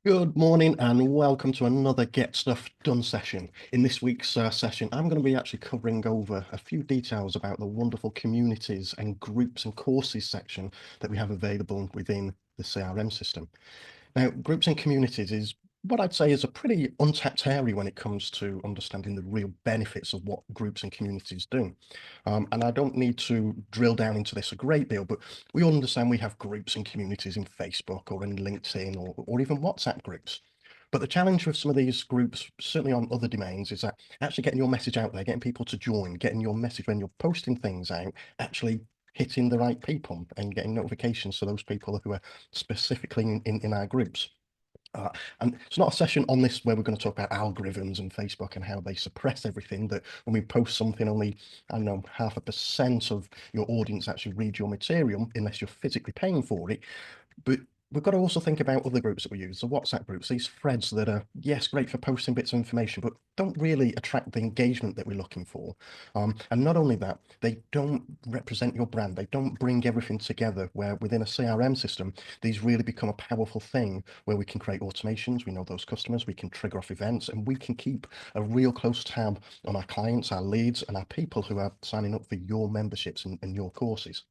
Good morning and welcome to another Get Stuff Done session. In this week's session, I'm going to be actually covering over a few details about the wonderful communities and groups and courses section that we have available within the CRM system. Now, groups and communities is what I'd say is a pretty untapped area when it comes to understanding the real benefits of what groups and communities do. And I don't need to drill down into this a great deal, but we all understand we have groups and communities in Facebook or in LinkedIn or even WhatsApp groups. But the challenge with some of these groups, certainly on other domains, is that actually getting your message out there, getting people to join, getting your message when you're posting things out, actually hitting the right people and getting notifications to those people who are specifically in our groups. Uh, and it's not a session on this where we're going to talk about algorithms and Facebook and how they suppress everything, that when we post something, only, I don't know, 0.5% of your audience actually read your material unless you're physically paying for it. But we've got to also think about other groups that we use, the WhatsApp groups, these threads that are, yes, great for posting bits of information, but don't really attract the engagement that we're looking for. And not only that, they don't represent your brand. They don't bring everything together, where within a CRM system, these really become a powerful thing where we can create automations. We know those customers, we can trigger off events, and we can keep a real close tab on our clients, our leads, and our people who are signing up for your memberships and your courses.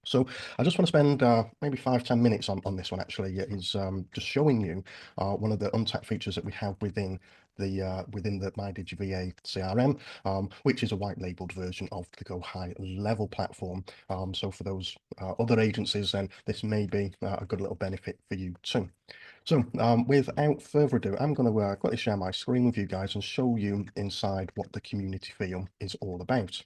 So I just want to spend maybe 5-10 minutes on this one. Actually, is just showing you one of the untapped features that we have within the MyDigiVA CRM, which is a white labeled version of the Go Highlevel platform. So for those other agencies, then this may be a good little benefit for you too. So without further ado, I'm going to quickly share my screen with you guys and show you inside what the community feel is all about.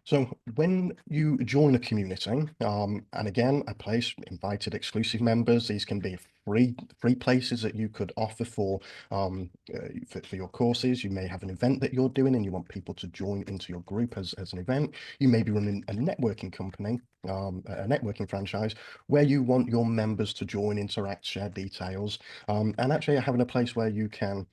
So when you join a community, and again, a place invited exclusive members, these can be free places that you could offer for your courses. You may have an event that you're doing and you want people to join into your group as an event. You may be running a networking company, a networking franchise, where you want your members to join, interact, share details, and actually having a place where you can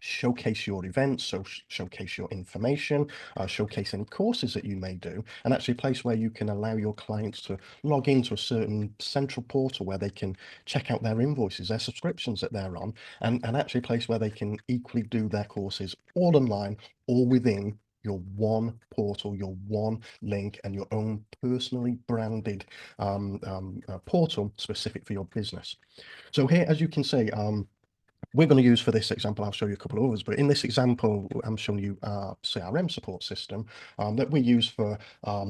showcase your events, so showcase your information, showcase any courses that you may do, and actually a place where you can allow your clients to log into a certain central portal where they can check out their invoices, their subscriptions that they're on, and actually a place where they can equally do their courses all online, all within your one portal, your one link, and your own personally branded portal specific for your business. So here, as you can see, we're going to use for this example, I'll show you a couple of others, but in this example, I'm showing you our CRM support system that we use for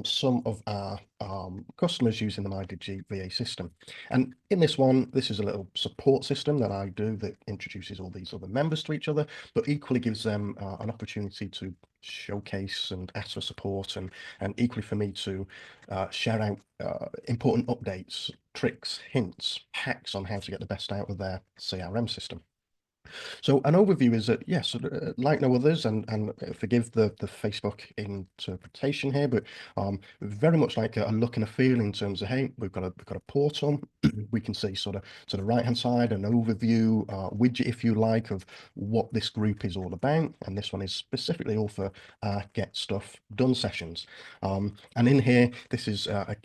some of our customers using the MyDigiVA system. And in this one, this is a little support system that I do that introduces all these other members to each other, but equally gives them an opportunity to showcase and ask for support, and equally for me to share out important updates, tricks, hints, hacks on how to get the best out of their CRM system. So an overview is that, yes, like no others, and forgive the Facebook interpretation here, but very much like a look and a feel in terms of, hey, we've got a portal. We can see sort of to the right hand side an overview widget, if you like, of what this group is all about, and this one is specifically all for Get Stuff Done sessions. And in here, this is a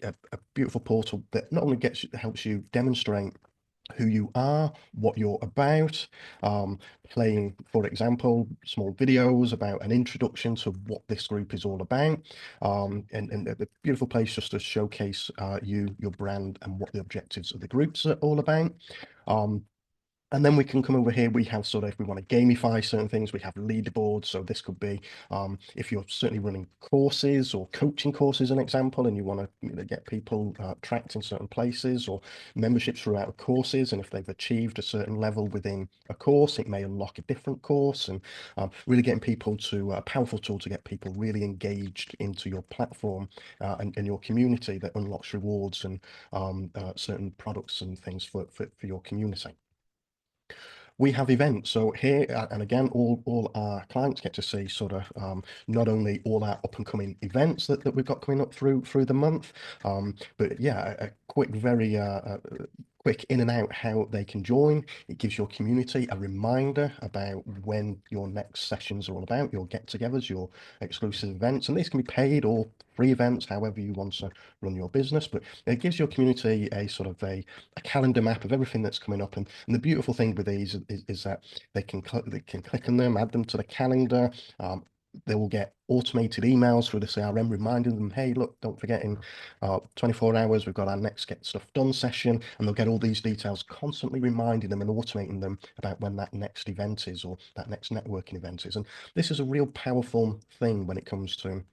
beautiful portal that not only helps you demonstrate who you are, what you're about, playing, for example, small videos about an introduction to what this group is all about, and a beautiful place just to showcase you, your brand, and what the objectives of the groups are all about. And then we can come over here. We have sort of, if we want to gamify certain things, we have leaderboards. So this could be if you're certainly running courses or coaching courses, an example, and you want to get people tracked in certain places, or memberships throughout courses. And if they've achieved a certain level within a course, it may unlock a different course, and really getting people to a powerful tool to get people really engaged into your platform and your community, that unlocks rewards and certain products and things for your community. We have events. So here, and again, all our clients get to see sort of not only all our up and coming events that we've got coming up through the month, but yeah, a quick, very quick quick in and out how they can join. It gives your community a reminder about when your next sessions are all about, your get-togethers, your exclusive events, and these can be paid or free events, however you want to run your business. But it gives your community a sort of a calendar map of everything that's coming up. And the beautiful thing with these is that they can click on them, add them to the calendar. They will get automated emails through the CRM reminding them, hey, look, don't forget in 24 hours, we've got our next Get Stuff Done session, and they'll get all these details constantly reminding them and automating them about when that next event is or that next networking event is. And this is a real powerful thing when it comes to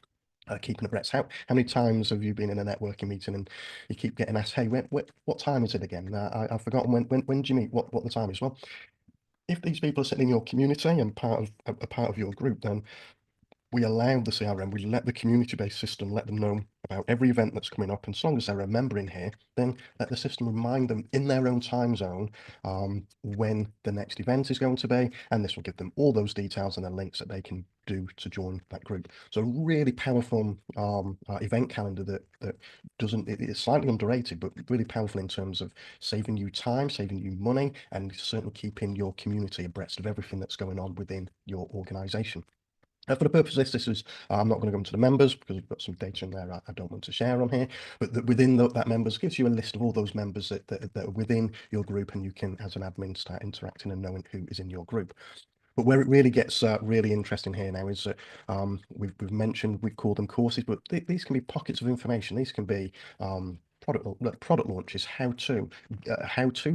keeping abreast. How many times have you been in a networking meeting and you keep getting asked, hey, what time is it again? I've forgotten when do you meet? What the time is? Well, if these people are sitting in your community and part of your group, then we allow the CRM, we let the community-based system let them know about every event that's coming up. And as long as they're a member in here, then let the system remind them in their own time zone when the next event is going to be. And this will give them all those details and the links that they can do to join that group. So really powerful event calendar that doesn't, it's slightly underrated, but really powerful in terms of saving you time, saving you money, and certainly keeping your community abreast of everything that's going on within your organization. For the purpose of this is, I'm not going to go into the members because we've got some data in there I don't want to share on here, but within that members gives you a list of all those members that are within your group, and you can, as an admin, start interacting and knowing who is in your group. But where it really gets really interesting here now is that we've mentioned, we call them courses, but these can be pockets of information. These can be product launches, how-to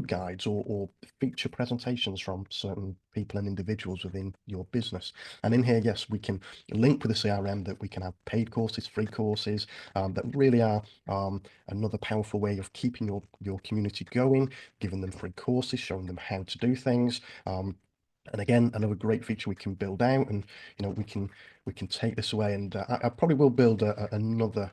guides, or feature presentations from certain people and individuals within your business. And in here, yes, we can link with the CRM that we can have paid courses, free courses that really are another powerful way of keeping your community going, giving them free courses, showing them how to do things. And again, another great feature we can build out, and we can take this away, and I probably will build another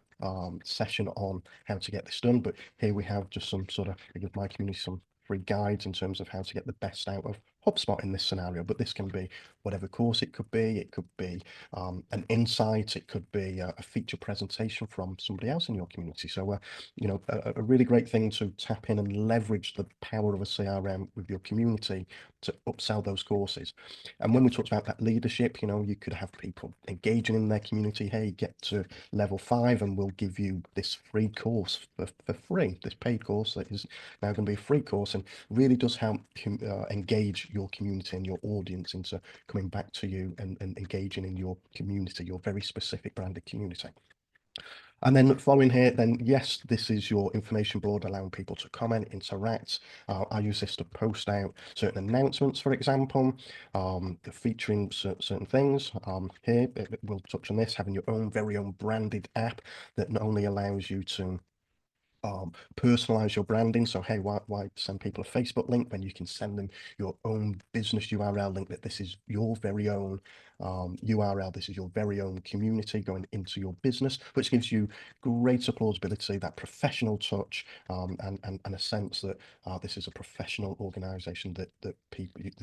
session on how to get this done. But here we have just some sort of, I give my community some free guides in terms of how to get the best out of HubSpot in this scenario. But this can be whatever course it could be. It could be an insight. It could be a feature presentation from somebody else in your community. So a really great thing to tap in and leverage the power of a CRM with your community to upsell those courses. And when we talked about that leadership, you could have people engaging in their community. Hey, get to level 5 and we'll give you this free course for free, this paid course that is now going to be a free course, and really does help engage your community and your audience into coming back to you and engaging in your community, your very specific branded community. And then following here, then yes, this is your information board, allowing people to comment, interact. I use this to post out certain announcements, for example, featuring certain things. Here, we'll touch on this, having your own very own branded app that not only allows you to personalize your branding. So hey, why send people a Facebook link when you can send them your own business URL link, that this is your very own URL, this is your very own community going into your business, which gives you greater plausibility, that professional touch, and a sense that this is a professional organization that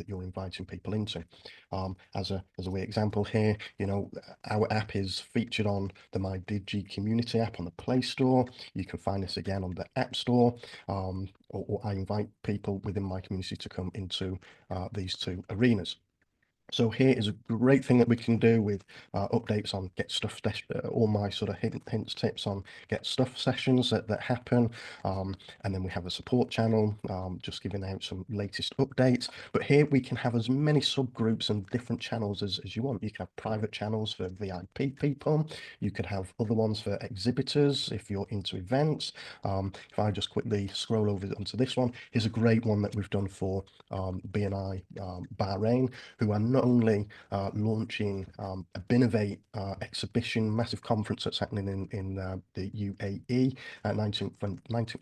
you're inviting people into. As a wee example here, our app is featured on the MyDigiVA Community app on the Play Store. You can find this again on the App Store, or I invite people within my community to come into these two arenas. So here is a great thing that we can do with updates on Get Stuff, all my sort of hints, tips on Get Stuff sessions that happen. And then we have a support channel, just giving out some latest updates. But here we can have as many subgroups and different channels as you want. You can have private channels for VIP people. You could have other ones for exhibitors if you're into events. If I just quickly scroll over onto this one, here's a great one that we've done for BNI Bahrain, who are not only launching a Binovate exhibition, massive conference that's happening in the UAE at 19th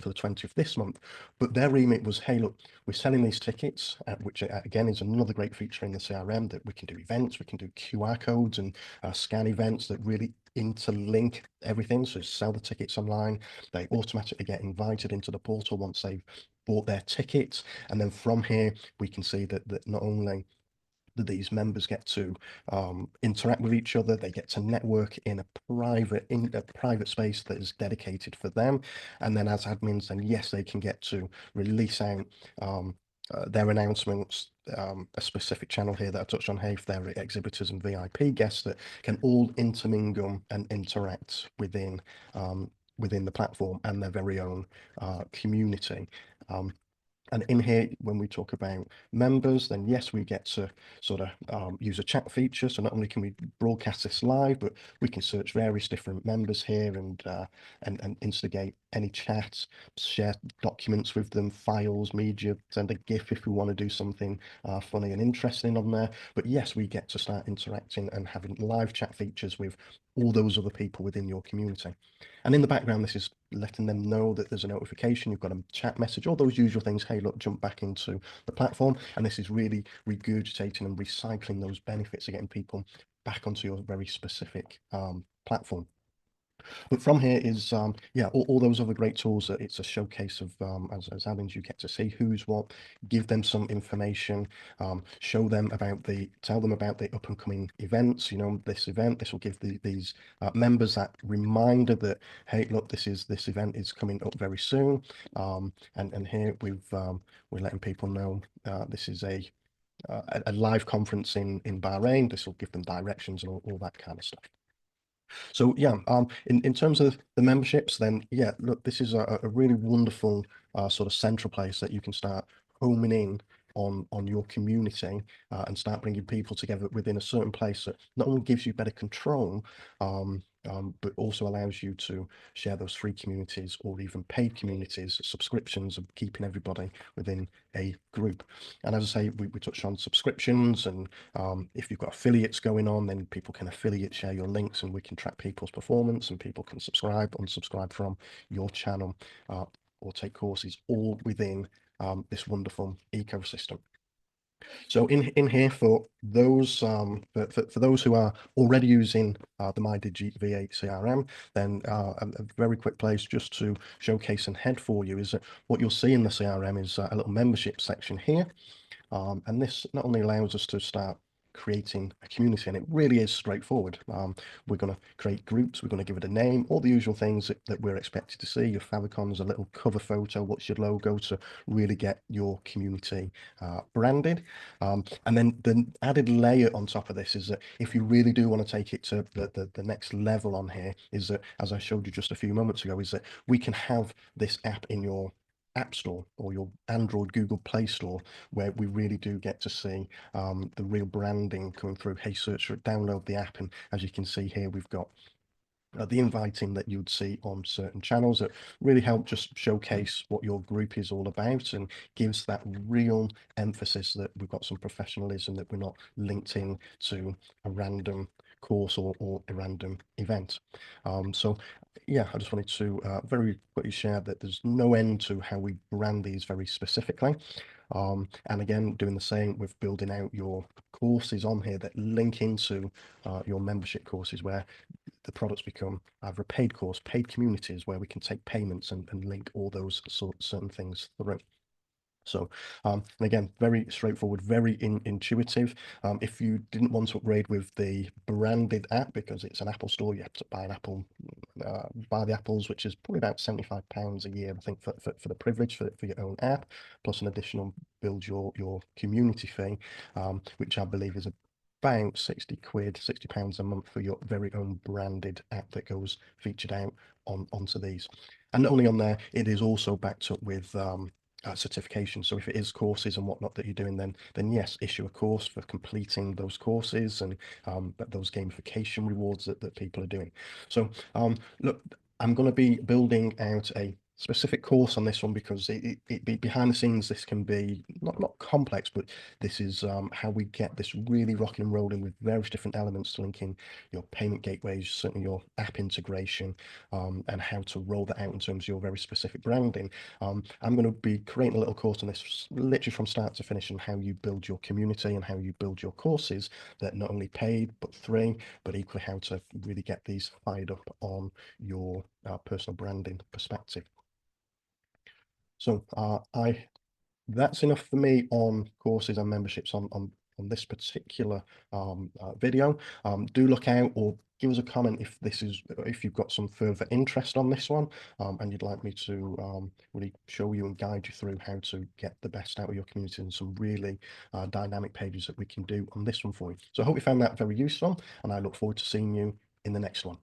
to the 20th this month, but their remit was, hey, look, we're selling these tickets, which again is another great feature in the CRM, that we can do events, we can do QR codes and scan events that really interlink everything. So sell the tickets online, they automatically get invited into the portal once they've bought their tickets, and then from here we can see that not only that these members get to interact with each other. They get to network in a private space that is dedicated for them. And then as admins, then yes, they can get to release out their announcements, a specific channel here that I touched on here, if they're exhibitors and VIP guests that can all intermingle and interact within the platform and their very own community. And in here, when we talk about members, then yes, we get to sort of use a chat feature. So not only can we broadcast this live, but we can search various different members here and instigate any chats, share documents with them, files, media, send a GIF if we want to do something funny and interesting on there. But yes, we get to start interacting and having live chat features with all those other people within your community. And in the background, this is letting them know that there's a notification, you've got a chat message, all those usual things. Hey, look, jump back into the platform. And this is really regurgitating and recycling those benefits of getting people back onto your very specific platform. But from here is, yeah, all those other great tools. It's a showcase of, as admins, you get to see who's what, give them some information, show them about tell them about the up and coming events. You know, this event, this will give these members that reminder that, hey, look, this event is coming up very soon. And here we're letting people know this is a live conference in Bahrain. This will give them directions and all that kind of stuff. So yeah, in terms of the memberships, then yeah, look, this is a really wonderful sort of central place that you can start homing in on your community and start bringing people together within a certain place that not only gives you better control, but also allows you to share those free communities or even paid communities, subscriptions of keeping everybody within a group. And as I say, we touched on subscriptions, and if you've got affiliates going on, then people can affiliate share your links and we can track people's performance and people can subscribe, unsubscribe from your channel or take courses all within this wonderful ecosystem. So in here for those for those who are already using the MyDigiVA CRM, then a very quick place just to showcase and head for you is that what you'll see in the CRM is a little membership section here. And this not only allows us to start creating a community, and it really is straightforward. We're going to create groups, we're going to give it a name, all the usual things that we're expected to see. Your favicons, a little cover photo, what's your logo to really get your community branded. And then the added layer on top of this is that if you really do want to take it to the next level on here, is that, as I showed you just a few moments ago, is that we can have this app in your App Store or your Android Google Play Store, where we really do get to see the real branding coming through. Hey, search for it, download the app, and as you can see here, we've got the inviting that you'd see on certain channels that really help just showcase what your group is all about and gives that real emphasis that we've got some professionalism, that we're not linked in to a random course or a random event. So yeah, I just wanted to very quickly share that there's no end to how we brand these very specifically. And again, doing the same with building out your courses on here that link into your membership courses, where the products become either a paid course, paid communities, where we can take payments and link all those certain things through. So, and again, very straightforward, very intuitive. If you didn't want to upgrade with the branded app because it's an Apple store, you have to buy an Apple, buy the apples, which is probably about £75 a year, I think, for the privilege for your own app, plus an additional build your community fee, which I believe is about 60 quid, £60 a month for your very own branded app that goes featured out onto these. And not only on there, it is also backed up with certification. So if it is courses and whatnot that you're doing, then yes, issue a course for completing those courses and those gamification rewards that people are doing. So look, I'm going to be building out a specific course on this one because it behind the scenes, this can be not complex, but this is how we get this really rocking and rolling with various different elements to link in your payment gateways, certainly your app integration, and how to roll that out in terms of your very specific branding. I'm going to be creating a little course on this literally from start to finish, and how you build your community and how you build your courses that not only paid but free, but equally how to really get these fired up on your personal branding perspective. So that's enough for me on courses and memberships on on this particular video. Do look out, or give us a comment if you've got some further interest on this one, and you'd like me to really show you and guide you through how to get the best out of your community and some really dynamic pages that we can do on this one for you. So I hope you found that very useful, and I look forward to seeing you in the next one.